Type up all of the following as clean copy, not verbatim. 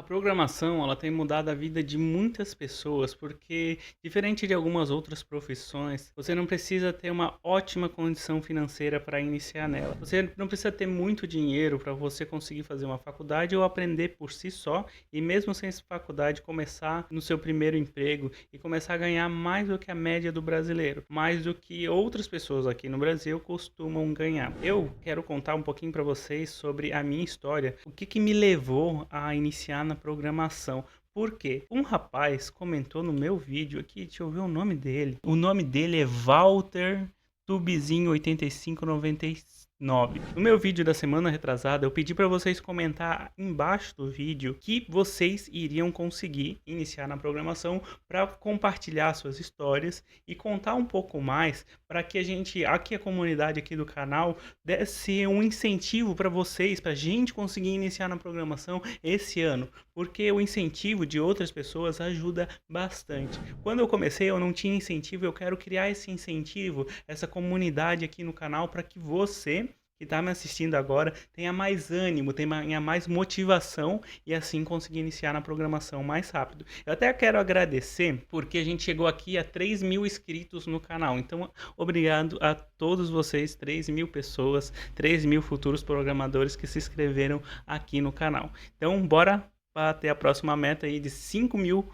Programação, ela tem mudado a vida de muitas pessoas, porque diferente de algumas outras profissões, você não precisa ter uma ótima condição financeira para iniciar nela. Você não precisa ter muito dinheiro para você conseguir fazer uma faculdade ou aprender por si só, e mesmo sem essa faculdade começar no seu primeiro emprego e começar a ganhar mais do que a média do brasileiro, mais do que outras pessoas aqui no Brasil costumam ganhar. Eu quero contar um pouquinho para vocês sobre a minha história, o que me levou a iniciar na programação. Por quê? Um rapaz comentou no meu vídeo aqui, deixa eu ver o nome dele. O nome dele é Walter Tubizinho 8599. No meu vídeo da semana retrasada, eu pedi para vocês comentar embaixo do vídeo que vocês iriam conseguir iniciar na programação para compartilhar suas histórias e contar um pouco mais para que a gente, aqui a comunidade aqui do canal, desse um incentivo para vocês, para a gente conseguir iniciar na programação esse ano, porque o incentivo de outras pessoas ajuda bastante. Quando eu comecei, eu não tinha incentivo, eu quero criar esse incentivo, essa comunidade aqui no canal para que você que está me assistindo agora tenha mais ânimo, tenha mais motivação e assim conseguir iniciar na programação mais rápido. Eu até quero agradecer porque a gente chegou aqui a 3.000 inscritos no canal, então obrigado a todos vocês, 3.000 pessoas, 3.000 futuros programadores que se inscreveram aqui no canal. Então bora bater a próxima meta aí de 5.000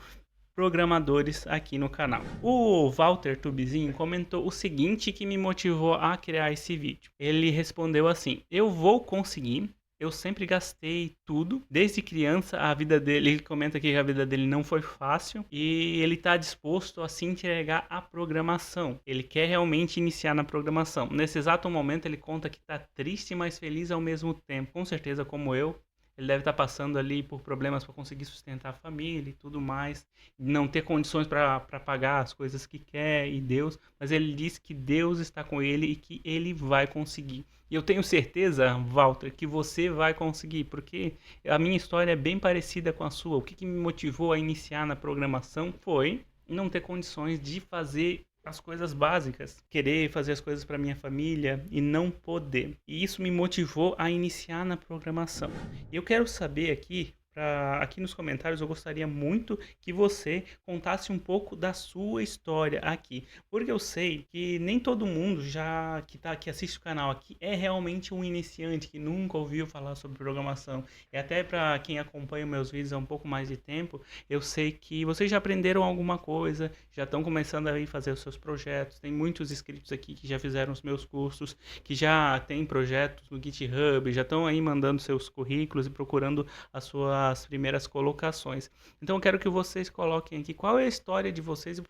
programadores aqui no canal. O Walter Tubizinho comentou o seguinte que me motivou a criar esse vídeo. Ele respondeu assim: eu vou conseguir. Eu sempre gastei tudo, desde criança a vida dele, ele comenta que a vida dele não foi fácil e ele está disposto a se entregar à programação. Ele quer realmente iniciar na programação. Nesse exato momento ele conta que está triste mas feliz ao mesmo tempo. Com certeza, como eu, ele deve estar passando ali por problemas para conseguir sustentar a família e tudo mais, não ter condições para pagar as coisas que quer e Deus, mas ele diz que Deus está com ele e que ele vai conseguir. E eu tenho certeza, Walter, que você vai conseguir, porque a minha história é bem parecida com a sua. O que me motivou a iniciar na programação foi não ter condições de fazer as coisas básicas, querer fazer as coisas para minha família e não poder. E isso me motivou a iniciar na programação. E eu quero saber aqui, aqui nos comentários, eu gostaria muito que você contasse um pouco da sua história aqui, porque eu sei que nem todo mundo já que assiste o canal aqui é realmente um iniciante que nunca ouviu falar sobre programação. E até para quem acompanha meus vídeos há um pouco mais de tempo, eu sei que vocês já aprenderam alguma coisa, já estão começando a ir fazer os seus projetos. Tem muitos inscritos aqui que já fizeram os meus cursos, que já têm projetos no GitHub, já estão aí mandando seus currículos e procurando as suas primeiras colocações. Então eu quero que vocês coloquem aqui qual é a história de vocês e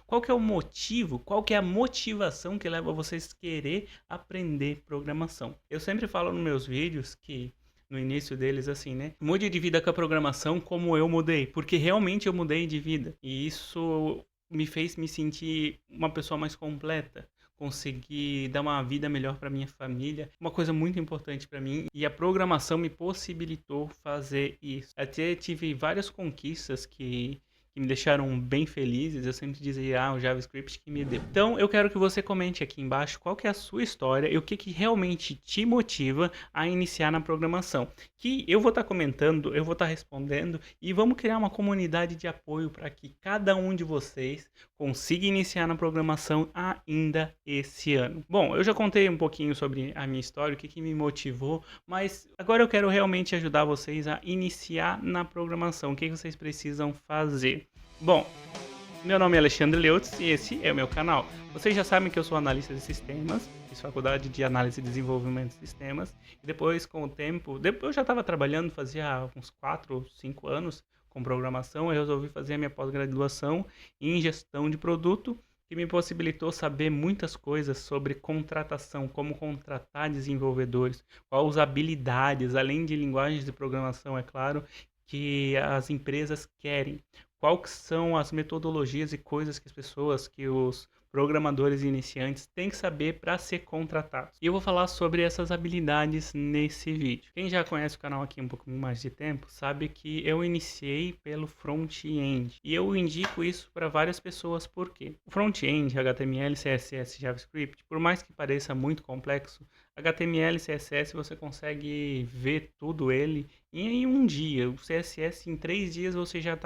qual que é o motivo, qual que é a motivação que leva vocês a querer aprender programação. Eu sempre falo nos meus vídeos que no início deles assim, né? Mude de vida com a programação como eu mudei, porque realmente eu mudei de vida. E isso me fez me sentir uma pessoa mais completa, conseguir dar uma vida melhor para minha família, uma coisa muito importante para mim, e a programação me possibilitou fazer isso. Até tive várias conquistas que me deixaram bem felizes. Eu sempre dizia, o JavaScript que me deu. Então eu quero que você comente aqui embaixo qual que é a sua história e o que realmente te motiva a iniciar na programação. Que eu vou estar comentando, eu vou estar respondendo e vamos criar uma comunidade de apoio para que cada um de vocês consiga iniciar na programação ainda esse ano. Bom, eu já contei um pouquinho sobre a minha história, o que me motivou, mas agora eu quero realmente ajudar vocês a iniciar na programação. O que vocês precisam fazer? Bom, meu nome é Alexandre Leutz e esse é o meu canal. Vocês já sabem que eu sou analista de sistemas, fiz faculdade de análise e desenvolvimento de sistemas, e depois, com o tempo, eu já estava trabalhando, fazia uns 4 ou 5 anos com programação, eu resolvi fazer a minha pós-graduação em gestão de produto, que me possibilitou saber muitas coisas sobre contratação, como contratar desenvolvedores, quais habilidades, além de linguagens de programação, é claro, que as empresas querem. Quais são as metodologias e coisas que as pessoas, que os programadores iniciantes têm que saber para ser contratados. E eu vou falar sobre essas habilidades nesse vídeo. Quem já conhece o canal aqui um pouco mais de tempo, sabe que eu iniciei pelo front-end. E eu indico isso para várias pessoas, por quê? O front-end, HTML, CSS, JavaScript, por mais que pareça muito complexo, HTML, CSS, você consegue ver tudo ele em um dia. O CSS, em 3 dias, você já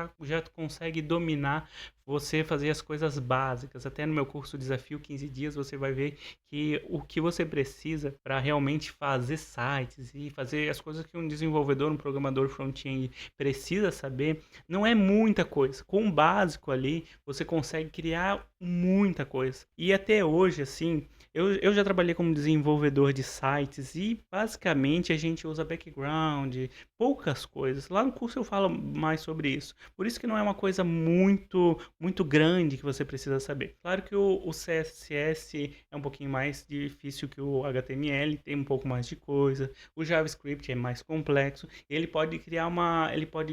consegue dominar, você fazer as coisas básicas. Até no meu curso Desafio 15 Dias, você vai ver que o que você precisa para realmente fazer sites e fazer as coisas que um desenvolvedor, um programador front-end precisa saber, não é muita coisa. Com o básico ali, você consegue criar muita coisa. E até hoje, assim, eu já trabalhei como desenvolvedor de sites e basicamente a gente usa background, poucas coisas. Lá no curso eu falo mais sobre isso. Por isso que não é uma coisa muito grande que você precisa saber. Claro que o CSS é um pouquinho mais difícil que o HTML, tem um pouco mais de coisa. O JavaScript é mais complexo. Ele pode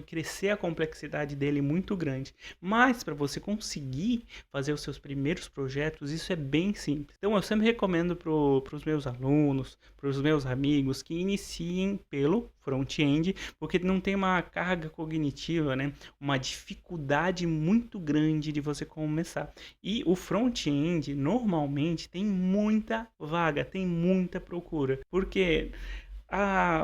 crescer a complexidade dele muito grande. Mas para você conseguir fazer os seus primeiros projetos, isso é bem simples. Então eu sempre recomendo para os meus alunos, para os meus amigos, que iniciem pelo front-end, porque não tem uma carga cognitiva, né? Uma dificuldade muito grande de você começar. E o front-end normalmente tem muita vaga, tem muita procura, porque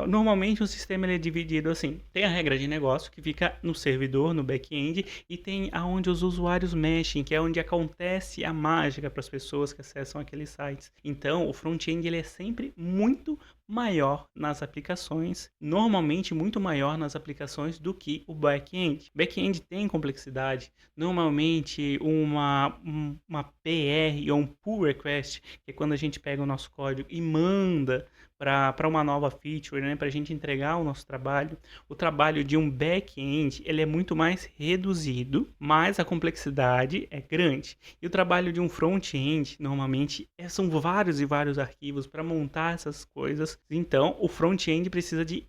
normalmente o sistema ele é dividido assim. Tem a regra de negócio que fica no servidor, no back-end, e tem aonde os usuários mexem, que é onde acontece a mágica para as pessoas que acessam aqueles sites. Então, o front-end ele é sempre muito maior nas aplicações, normalmente muito maior nas aplicações do que o back-end. Back-end tem complexidade, normalmente uma PR ou um pull request, que é quando a gente pega o nosso código e manda para uma nova feature, né, para a gente entregar o nosso trabalho. O trabalho de um back-end ele é muito mais reduzido, mas a complexidade é grande. E o trabalho de um front-end, normalmente, são vários e vários arquivos para montar essas coisas. Então, o front-end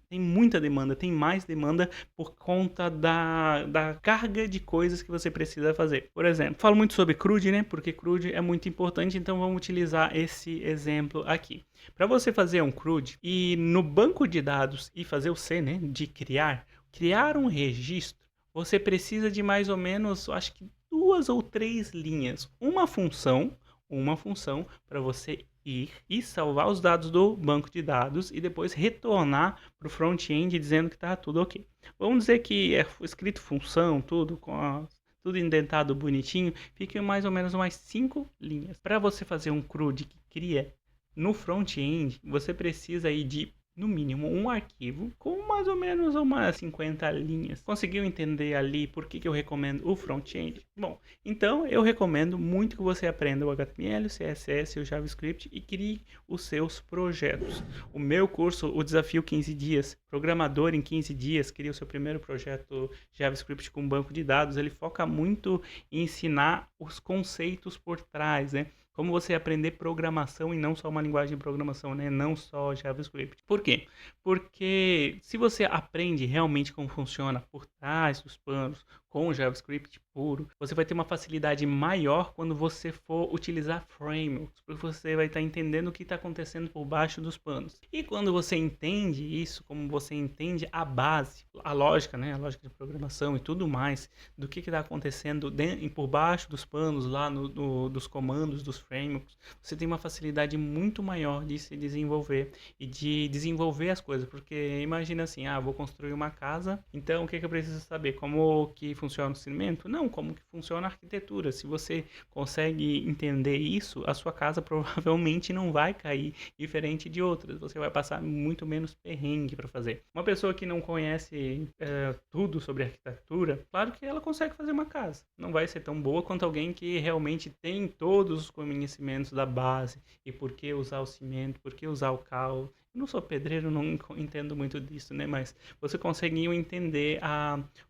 tem muita demanda, tem mais demanda por conta da carga de coisas que você precisa fazer. Por exemplo, falo muito sobre CRUD, né, porque CRUD é muito importante, então vamos utilizar esse exemplo aqui. Para você fazer um CRUD e no banco de dados e fazer o C, né, de criar um registro, você precisa de mais ou menos, acho que 2 ou 3 linhas. Uma função para você ir e salvar os dados do banco de dados e depois retornar para o front-end dizendo que está tudo ok. Vamos dizer que é escrito função, tudo tudo indentado bonitinho, fica mais ou menos umas 5 linhas. Para você fazer um CRUD que cria no front-end, você precisa aí de, no mínimo, um arquivo com mais ou menos umas 50 linhas. Conseguiu entender ali por que eu recomendo o front-end? Bom, então eu recomendo muito que você aprenda o HTML, o CSS e o JavaScript e crie os seus projetos. O meu curso, o Desafio 15 Dias, Programador em 15 Dias, cria o seu primeiro projeto JavaScript com banco de dados, ele foca muito em ensinar os conceitos por trás, né? Como você aprender programação e não só uma linguagem de programação, né? Não só JavaScript. Por quê? Porque se você aprende realmente como funciona por trás dos panos com o JavaScript puro, você vai ter uma facilidade maior quando você for utilizar frameworks, porque você vai estar entendendo o que está acontecendo por baixo dos panos. E quando você entende isso, como você entende a base, a lógica, né? A lógica de programação e tudo mais, do que está acontecendo por baixo dos panos, lá dos comandos, dos frameworks, você tem uma facilidade muito maior de se desenvolver e de desenvolver as coisas, porque imagina assim, vou construir uma casa, então o que eu preciso saber? Como que funciona o cimento? Não, como que funciona a arquitetura. Se você consegue entender isso, a sua casa provavelmente não vai cair diferente de outras, você vai passar muito menos perrengue para fazer. Uma pessoa que não conhece tudo sobre arquitetura, claro que ela consegue fazer uma casa, não vai ser tão boa quanto alguém que realmente tem todos os conhecimentos da base e por que usar o cimento, por que usar o cal. Eu não sou pedreiro, não entendo muito disso, né? Mas você conseguiu entender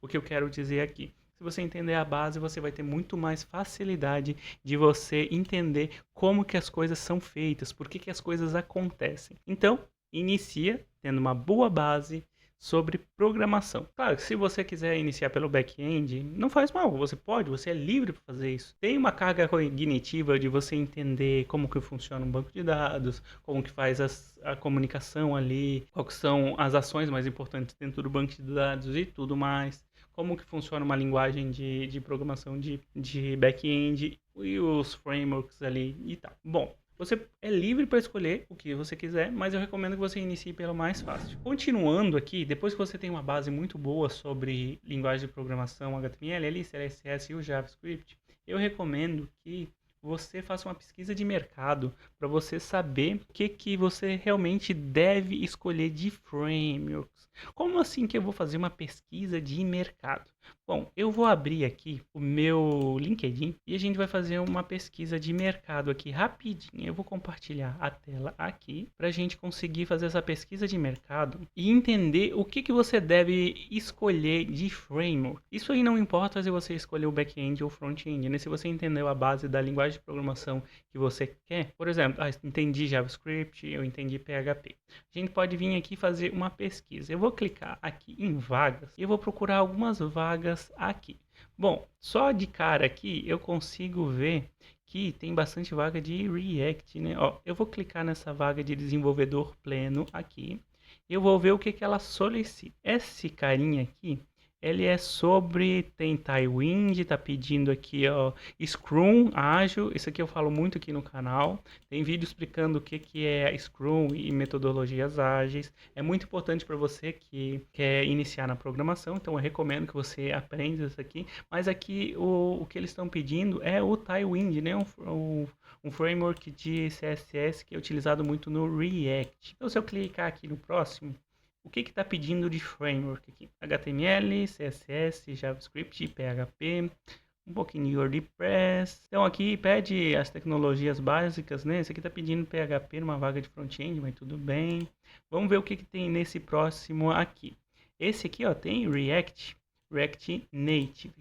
o que eu quero dizer aqui. Se você entender a base, você vai ter muito mais facilidade de você entender como que as coisas são feitas, por que as coisas acontecem. Então, inicia tendo uma boa base sobre programação. Claro, se você quiser iniciar pelo back-end, não faz mal, você é livre para fazer isso. Tem uma carga cognitiva de você entender como que funciona um banco de dados, como que faz a comunicação ali, quais são as ações mais importantes dentro do banco de dados e tudo mais, como que funciona uma linguagem de programação de back-end e os frameworks ali e tal. Bom, Você é livre para escolher o que você quiser, mas eu recomendo que você inicie pelo mais fácil. Continuando aqui, depois que você tem uma base muito boa sobre linguagem de programação HTML, CSS e o JavaScript, eu recomendo que você faça uma pesquisa de mercado para você saber o que você realmente deve escolher de frameworks. Como assim que eu vou fazer uma pesquisa de mercado? Bom, eu vou abrir aqui o meu LinkedIn e a gente vai fazer uma pesquisa de mercado aqui rapidinho. Eu vou compartilhar a tela aqui para a gente conseguir fazer essa pesquisa de mercado e entender o que você deve escolher de framework. Isso aí não importa se você escolher o back-end ou front-end, né? Se você entendeu a base da linguagem de programação que você quer, por exemplo, entendi JavaScript, eu entendi PHP. A gente pode vir aqui fazer uma pesquisa. Eu vou clicar aqui em vagas e eu vou procurar algumas vagas aqui. Bom, só de cara aqui eu consigo ver que tem bastante vaga de React, né? Ó, eu vou clicar nessa vaga de desenvolvedor pleno aqui. Eu vou ver o que ela solicita. Esse carinha aqui, ele é sobre, tem Tailwind, tá pedindo aqui, ó, Scrum, ágil, isso aqui eu falo muito aqui no canal. Tem vídeo explicando o que é Scrum e metodologias ágeis. É muito importante para você que quer iniciar na programação, então eu recomendo que você aprenda isso aqui. Mas aqui o que eles estão pedindo é o Tailwind, né? Um framework de CSS que é utilizado muito no React. Então se eu clicar aqui no próximo, o que está pedindo de framework aqui? HTML, CSS, JavaScript, PHP, um pouquinho de WordPress. Então aqui pede as tecnologias básicas, né? Esse aqui está pedindo PHP numa vaga de front-end, mas tudo bem. Vamos ver o que tem nesse próximo aqui. Esse aqui, ó, tem React Native.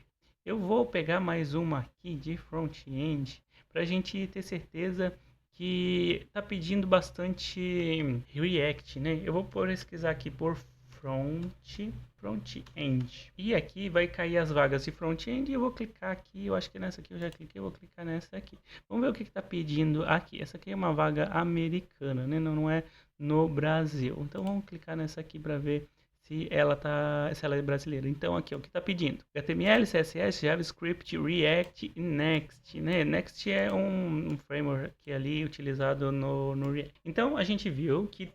Eu vou pegar mais uma aqui de front-end para a gente ter certeza que está pedindo bastante React, né? Eu vou pesquisar aqui por front-end. E aqui vai cair as vagas de front-end e eu vou clicar aqui. Eu acho que nessa aqui eu já cliquei, eu vou clicar nessa aqui. Vamos ver o que está pedindo aqui. Essa aqui é uma vaga americana, né? Não é no Brasil. Então vamos clicar nessa aqui para ver se ela é brasileira. Então aqui, ó, o que está pedindo? HTML, CSS, JavaScript, React e Next, né? Next é um framework ali utilizado no React. Então a gente viu que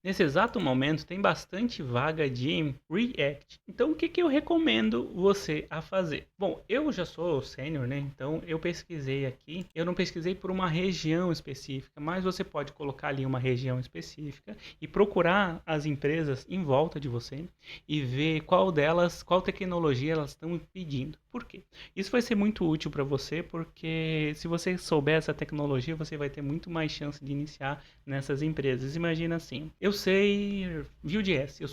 nesse exato momento, tem bastante vaga de React. Então o que eu recomendo você a fazer? Bom, eu já sou sênior, né? Então eu pesquisei aqui. Eu não pesquisei por uma região específica, mas você pode colocar ali uma região específica e procurar as empresas em volta de você e ver qual tecnologia elas estão pedindo. Por quê? Isso vai ser muito útil para você, porque se você souber essa tecnologia, você vai ter muito mais chance de iniciar nessas empresas. Imagina assim, eu sei Vue.js, eu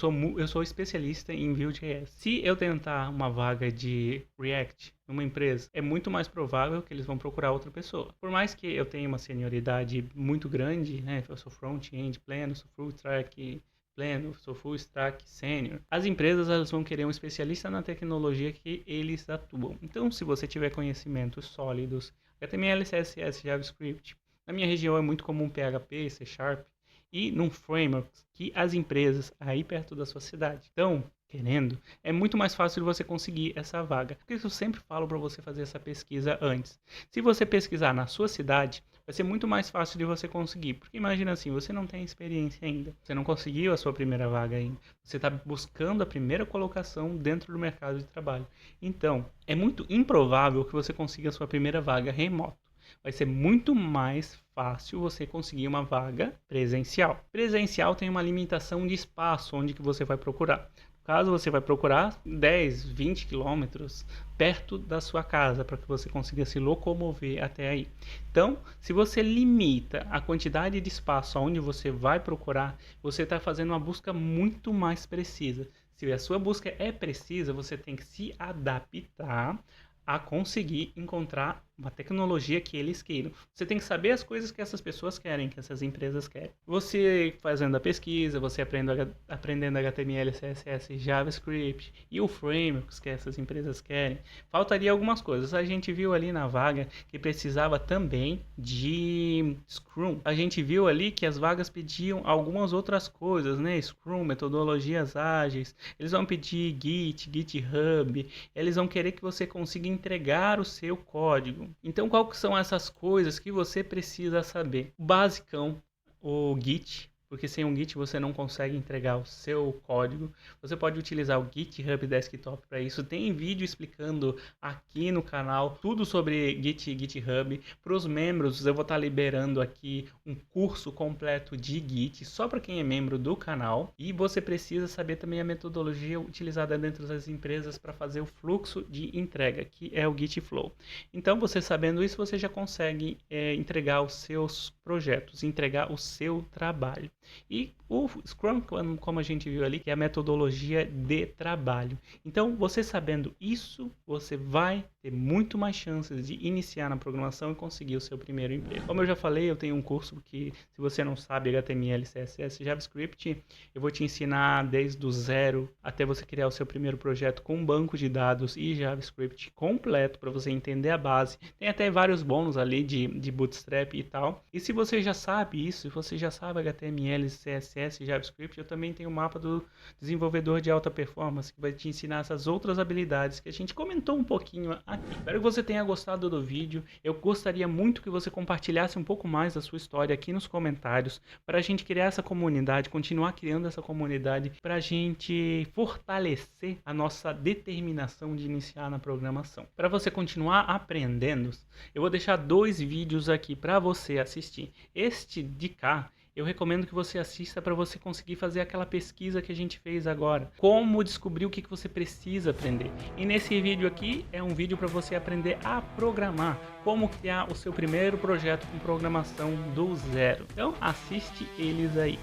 sou especialista em Vue.js. Se eu tentar uma vaga de React numa empresa, é muito mais provável que eles vão procurar outra pessoa. Por mais que eu tenha uma senioridade muito grande, né? Eu sou front-end pleno, sou full stack pleno, sou full stack sênior. As empresas elas vão querer um especialista na tecnologia que eles atuam. Então, se você tiver conhecimentos sólidos, HTML, CSS, JavaScript, na minha região é muito comum PHP, C Sharp, e num framework que as empresas aí perto da sua cidade estão querendo, é muito mais fácil de você conseguir essa vaga. Por isso eu sempre falo para você fazer essa pesquisa antes. Se você pesquisar na sua cidade, vai ser muito mais fácil de você conseguir. Porque imagina assim, você não tem experiência ainda. Você não conseguiu a sua primeira vaga ainda. Você está buscando a primeira colocação dentro do mercado de trabalho. Então, é muito improvável que você consiga a sua primeira vaga remoto. Vai ser muito mais fácil você conseguir uma vaga presencial. Presencial tem uma limitação de espaço onde que você vai procurar. Caso você vai procurar 10, 20 quilômetros perto da sua casa para que você consiga se locomover até aí. Então, se você limita a quantidade de espaço aonde você vai procurar, você está fazendo uma busca muito mais precisa. Se a sua busca é precisa, você tem que se adaptar a conseguir encontrar uma tecnologia que eles queiram. Você tem que saber as coisas que essas pessoas querem, que essas empresas querem. Você fazendo a pesquisa, você aprendendo HTML, CSS, JavaScript e o frameworks que essas empresas querem. Faltaria algumas coisas. A gente viu ali na vaga que precisava também de Scrum. A gente viu ali que as vagas pediam algumas outras coisas, né? Scrum, metodologias ágeis. Eles vão pedir Git, GitHub. Eles vão querer que você consiga entregar o seu código. Então, qual que são essas coisas que você precisa saber? O basicão, o Git, porque sem um Git você não consegue entregar o seu código. Você pode utilizar o GitHub Desktop para isso. Tem vídeo explicando aqui no canal tudo sobre Git e GitHub. Para os membros, eu vou estar liberando aqui um curso completo de Git só para quem é membro do canal. E você precisa saber também a metodologia utilizada dentro das empresas para fazer o fluxo de entrega, que é o Git Flow. Então, você sabendo isso, você já consegue entregar os seus projetos, entregar o seu trabalho. E o Scrum, como a gente viu ali, que é a metodologia de trabalho. Então, você sabendo isso, você vai ter muito mais chances de iniciar na programação e conseguir o seu primeiro emprego. Como eu já falei, eu tenho um curso que, se você não sabe HTML, CSS, JavaScript, eu vou te ensinar desde o zero até você criar o seu primeiro projeto com um banco de dados e JavaScript completo para você entender a base. Tem até vários bônus ali de Bootstrap e tal. E se você já sabe isso, se você já sabe HTML, CSS e JavaScript, eu também tenho o mapa do desenvolvedor de alta performance, que vai te ensinar essas outras habilidades que a gente comentou um pouquinho aqui. Espero que você tenha gostado do vídeo. Eu gostaria muito que você compartilhasse um pouco mais da sua história aqui nos comentários, para a gente criar essa comunidade, continuar criando essa comunidade, para a gente fortalecer a nossa determinação de iniciar na programação. Para você continuar aprendendo, eu vou deixar 2 vídeos aqui para você assistir. Este de cá, eu recomendo que você assista para você conseguir fazer aquela pesquisa que a gente fez agora. Como descobrir o que você precisa aprender. E nesse vídeo aqui é um vídeo para você aprender a programar. Como criar o seu primeiro projeto com programação do zero. Então assiste eles aí.